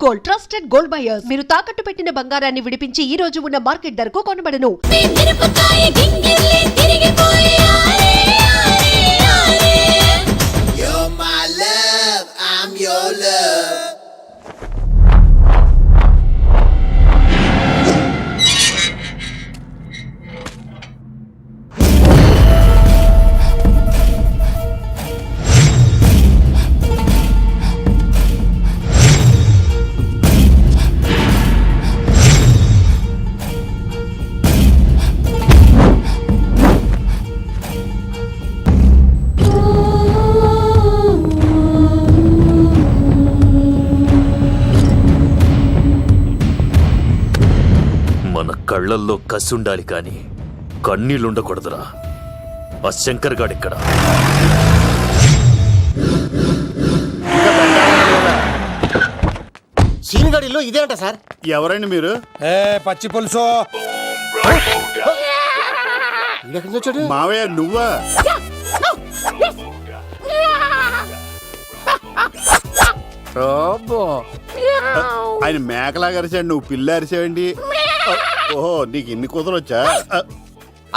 Gold, trusted gold buyers. మీరు తాకట్టు పెట్టిన బంగారాన్ని విడిపించి ఈ రోజు ఉన్న మార్కెట్ ధరకు కొనబడను. కళ్ళల్లో కసుండాలి కానీ కన్నీళ్ళుండకూడదురా. ఆ శంకర్ గాడిక్కడ. సీనిగాడిలో ఇదే అంట సార్. ఎవరండి మీరు? పచ్చి పులుసు. మావయ్య నువ్వా? ఆయన మేకలాగా అరిచాడు, నువ్వు పిల్ల అరిచావండి. ఓహో, నీకు ఇన్ని కూతురు వచ్చా?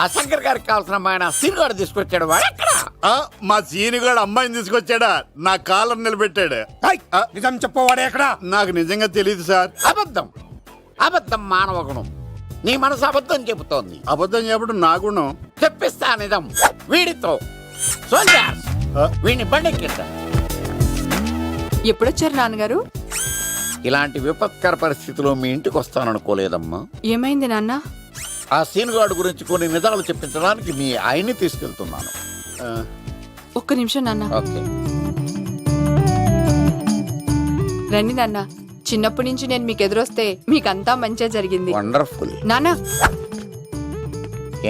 ఆ శంకర్ గారికి కావాల్సిన అమ్మాయి సీనిగాడు తీసుకొచ్చాడు. మా సీనిగాడు అమ్మాయిని తీసుకొచ్చాడా? నా కాలర్ నిలబెట్టాడు. నిజం చెప్పవాడే ఎక్కడ? నాకు నిజంగా తెలియదు సార్. అబద్ధం, అబద్ధం మానవ గుణం. నీ మనసు అబద్ధం చెబుతోంది. అబద్ధం చెప్పడం నా గుణం. చెప్పిస్తా నిజం. వీడితో సోల్జర్స్ వీడిని బండెక్కిస్తా. ఎప్పుడొచ్చారు నాన్నగారు? ఇలాంటి విపత్కర పరిస్థితిలో మీ ఇంటికి వస్తాననుకోలేదమ్మా. ఏమైంది నాన్న? ఆ సీనుగాడు గురించి కొన్ని నిజాలు చెప్పించడానికి మీ ఆయన్ని తీసుకెళ్తున్నాను. ఒక్క నిమిషం నాన్న. ఓకే రండి నాన్న. చిన్నప్పటి నుంచి నేను మీకు ఎదురొస్తే మీకంతా మంచిగా జరిగింది. వండర్ఫుల్. నాన్న,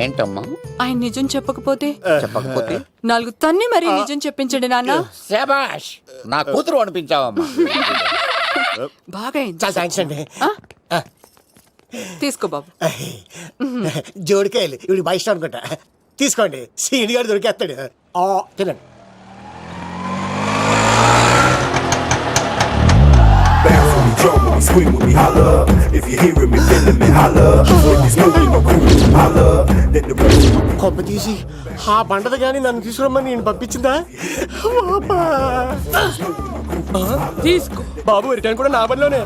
ఏంటమ్మా? ఆయన నిజం చెప్పకపోతే చెప్పకపోతే 4 తన్ని మరీ నిజం చెప్పించండి నాన్న. శభాష్, నా కూతురు అనిపించావమ్మా. బాగా థ్యాంక్స్ అండి. తీసుకో బాబు. జోడికాయలు ఇవి బాగా ఇష్టం అనుకుంటా. తీసుకోండి, సీని గారు దొరికేస్తాడు. తినండి. Drum when we scream when we holler. If you hearing me, feeling me, holler. When you know we no cool, holler. Let the rest of my కొమ్మ తీసి ఆ బండది కానీ నన్ను తీసుకురమ్మని నేను పంపించిందా? తీసుకో బాబు, రిటర్న్ కూడా నా బండిలోనే.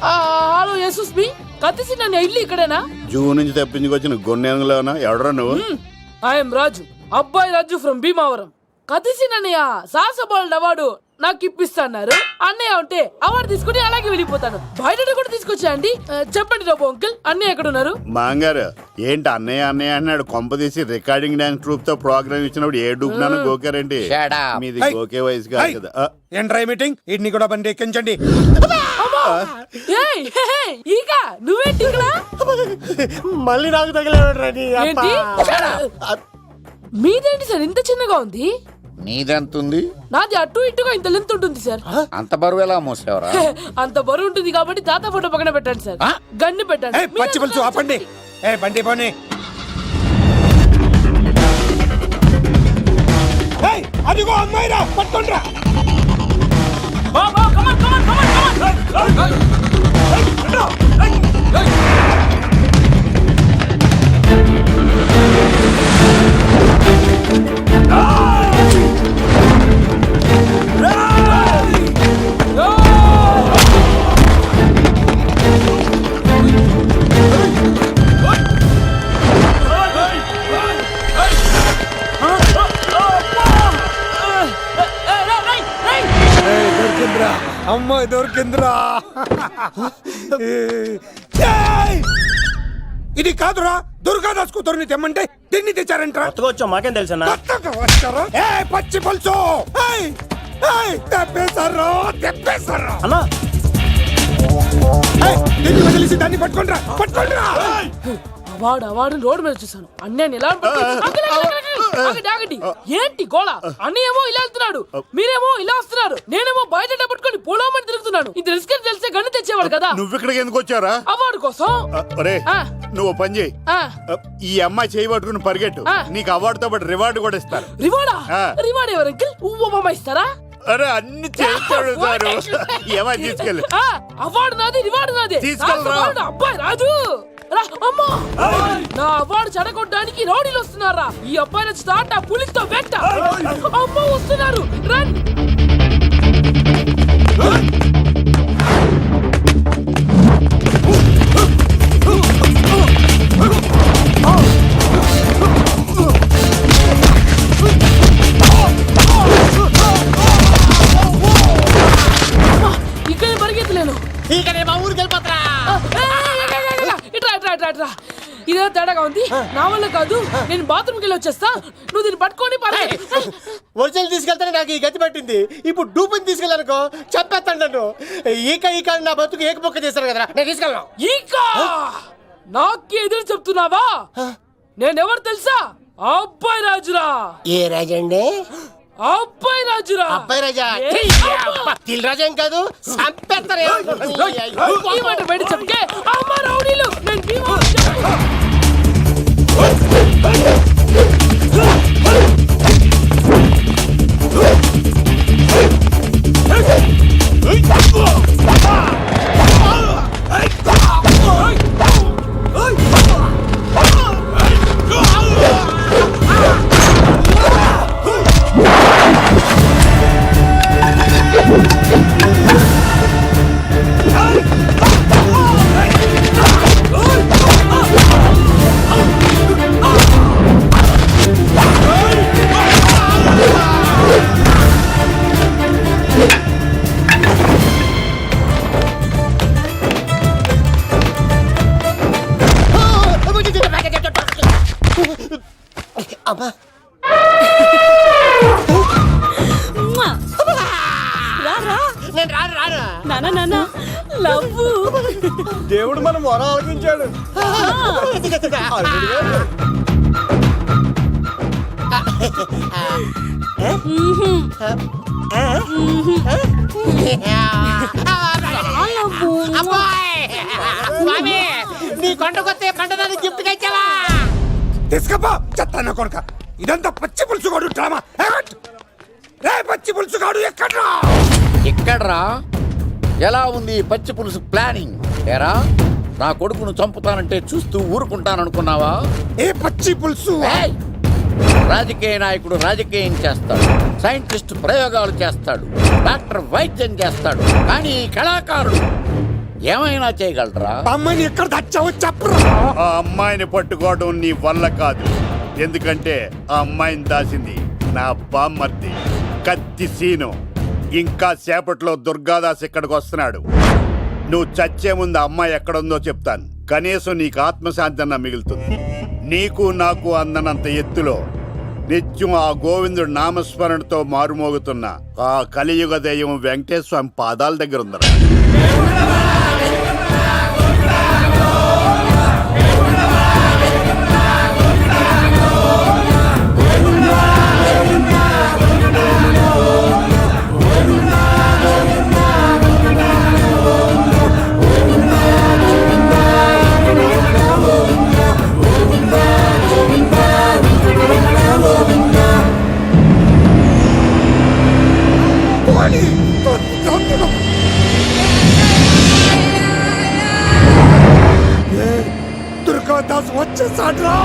హలో యశస్ బి కత్తిసి నన్ను ఇల్లు ఇక్కడేనా? జూ నుంచి తప్పించుకొచ్చిన గొన్నెంగులోనా? ఎవడరా నువ్వు? ఐఎమ్ రాజు, అబ్బాయి రాజు ఫ్రమ్ భీమావరం. కత్తిసి నన్నయ్య సాహస బాలుడు అవార్డు నాకు ఇప్పిస్తాన్నారు. అన్నయ్య ఉంటే అవార్డు తీసుకుని అలాగే వెళ్ళిపోతాను. బయట కూడా తీసుకొచ్చా అండి. చెప్పండి రాబు అంకుల్, అన్నయ్య ఎక్కడ ఉన్నారు? మాంగారు ఏంటి అన్నయ్య అన్నయ్య అన్నాడు? కొంప తీసి రికార్డింగ్ డాన్స్ ట్రూప్ తో ప్రోగ్రామ్ ఇచ్చినప్పుడు ఏ డూబ్నాను గోకారండి? మీది గోకే వయసు కాదు కదా. ఏంట్రై మీటింగ్? ఇడ్ని కూడా బండి ఎక్కించండి. ఇక నువ్వేంటి ఇక్కడ? మళ్ళీ నాకు తగిలేవాడు. ఏంటి? మీదేంటి సార్ ఇంత చిన్నగా ఉంది? నీదెంతుంది? నాది అటు ఇటుగా ఇంత లెంత్ ఉంటుంది సార్. అంత బరువు ఎలా మోసేవరా? అంత బరువు ఉంటుంది కాబట్టి తాత ఫోటో పక్కన పెట్టండి సార్. గన్ను పెట్టండి. పచ్చి పులుసు ఆపండి. బండి పోనీ. అదిగో అమ్మాయిరా, పట్టుకోండిరా. అమ్మాయి దొరికిందిరా. ఇది కాదురా, దుర్గాదాస్ కూతురుని తెమ్మంటే దీన్ని తెచ్చారంట. వచ్చా మాకేం తెలుసా? పచ్చి పులుసు తెప్పేశారు, తెప్పేశారు అన్నా. దీన్ని వదిలేసి దాన్ని పట్టుకోండిరా, పట్టుకోండిరా. అవార్డు రోడ్డు మీద చూసాను. అన్నయ్య ఎలా ఏంటి గోళ? అన్నయ్యేమో ఇలా వెళ్తున్నాడు, మీరేమో ఇలా వస్తున్నారు, నేనేమో బయట పట్టుకొని పోలోమని తిరుగుతున్నాను. ఇది రిస్క్ తెలిసే గన్ను తెచ్చేవాడు కదా. నువ్వు ఇక్కడికి ఎందుకు వచ్చారా? అవార్డు కోసం. నువ్వు పని చేయి, ఈ అమ్మాయి చేయి పట్టుకుని పరిగెట్టు. నీకు అవార్డుతో పాటు రివార్డు కూడా ఇస్తారు. రివార్డా? రివార్డ్ ఎవరు అంకిల్? ఉవ్వమ్మ ఇస్తారా? అరే అన్ని చేస్తాడు సారు. ఏమని తీసుకెళ్ళి అవార్డు నాది, రివార్డు నాది. తీసుకెళ్ళరా. రాజు అబ్బాయి రాజు రా, అమ్మా. నా అవార్డు చెడగొట్టడానికి రౌడీలు వస్తున్నారా? ఈ అబ్బాయి నచ్చి తాట పులితో వెంట. అమ్మ వస్తున్నారు, రన్. ఇక్కడ పరిగెత్తలేను. ఇక్కడ మా ఊరికి వెళ్ళిపోతారా? ఇట్రా ఇట్రా ఇట్రా ఇట్రా. ఇదే తేడాగా ఉంది. నా వల్ల కాదు, నేను బాత్రూమ్కి వెళ్ళి వచ్చేస్తా. నువ్వు దీన్ని పట్టుకొని ఒరిజినల్ తీసుకెళ్తానే నాకు ఈ గతి పట్టింది. ఇప్పుడు డూపుని తీసుకెళ్ళానుకో చెప్పేస్తాను నన్ను. ఈక నా బతుకు ఏకపొక్క చేశారు కదరా, నేను తీసుకెళ్ళను. ఇంకా నాకు ఎదురు చెప్తున్నావా? నేనెవరు తెలుసా? అబ్బాయి రాజురా. ఏ రాజండి? అబ్బాయి రాజురా. అబ్బాయి రాజా? తిల్ రాజా ఏం కాదు, చంపేస్తారు. ఈ మాట బయట చెప్తే అమ్మ రౌడీలు. నేను భీమా అమ్మా నేను రాను. దేవుడు మన మొర ఆలకించాడు. నీ కొండకొస్తే పంటదాన్ని గిఫ్ట్ ఇచ్చావా? తీసుకపో చెత్తాన్న కొడుక. ఇదంతా పచ్చి పులుసుగాడు డ్రామా. రే పచ్చి పులుసుగాడు ఎక్కడ్రా? ఎక్కడ్రా? ఎలా ఉంది ఈ పచ్చి పులుసు ప్లానింగ్? ఏరా, నా కొడుకును చంపుతానంటే చూస్తూ ఊరుకుంటాననుకున్నావా? ఏ పచ్చి పులుసు? ఏయ్! రాజకీయ నాయకుడు రాజకీయం చేస్తాడు, సైంటిస్ట్ ప్రయోగాలు చేస్తాడు, డాక్టర్ వైద్యం చేస్తాడు, కానీ ఈ కళాకారుడు ఏమైనా చేయగలరా? అమ్మాయిని ఎక్కడ తెచ్చావో చెప్పరా. ఆ అమ్మాయిని పట్టుకోవడం నీ వల్ల కాదు. ఎందుకంటే ఆ అమ్మాయిని దాసింది నా బామ్మర్ది కత్తి సీను. ఇంకా సేపట్లో దుర్గాదాస్ ఇక్కడికి వస్తున్నాడు. నువ్వు చచ్చే ముందు అమ్మాయి ఎక్కడుందో చెప్తాను. కనీసం నీకు ఆత్మశాంతి అన్న మిగులుతుంది. నీకు నాకు అందనంత ఎత్తులో నిత్యం ఆ గోవిందుడు నామస్మరణతో మారుమోగుతున్న ఆ కలియుగ దైవం వెంకటేశ్వర స్వామి పాదాల దగ్గర ఉందరా. దుర్గాదాస్ వచ్చేసాడ్రా.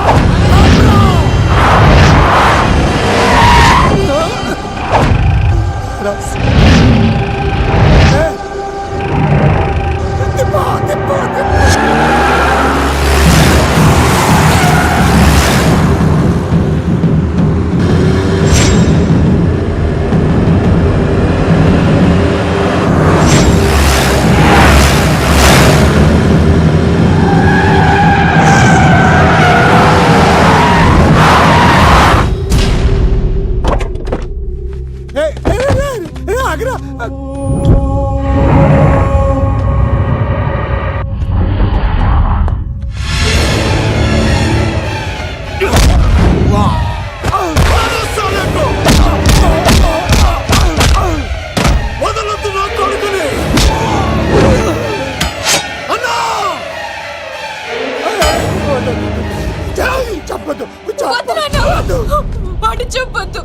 వాడు చెప్పొద్దు.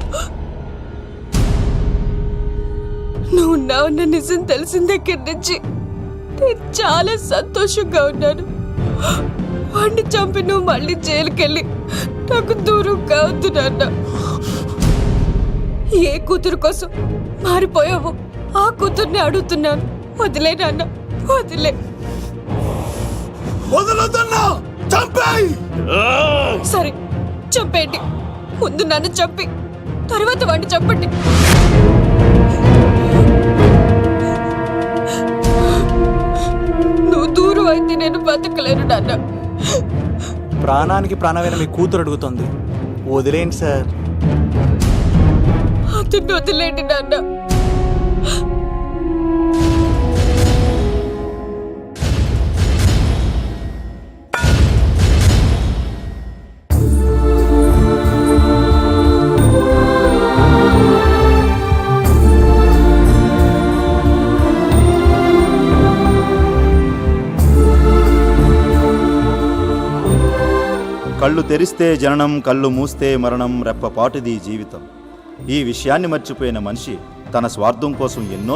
ఉన్న నిజం తెలిసిన దగ్గర నుంచి నేను చాలా సంతోషంగా ఉన్నాను. వాడిని చంపి నువ్వు మళ్ళీ జైలుకెళ్ళి నాకు దూరం కావద్దు నాన్న. ఏ కూతురు కోసం మారిపోయావో ఆ కూతుర్ని అడుగుతున్నాను. వదిలే నాన్న, వదిలే. వదలొద్దన్నా, చంపేయ్. సరే చంపేయండి. ముందు నన్ను చంపి తర్వాత వాడిని చంపండి. నువ్వు దూరం అయితే నేను బతకలేను నాన్న. ప్రాణానికి ప్రాణమైన మీ కూతురు అడుగుతుంది, వదిలేండి సార్. అతన్ని వదిలేండి నాన్న. కళ్ళు తెరిస్తే జననం, కళ్ళు మూస్తే మరణం, రెప్పపాటుది జీవితం. ఈ విషయాన్ని మర్చిపోయిన మనిషి తన స్వార్థం కోసం ఎన్నో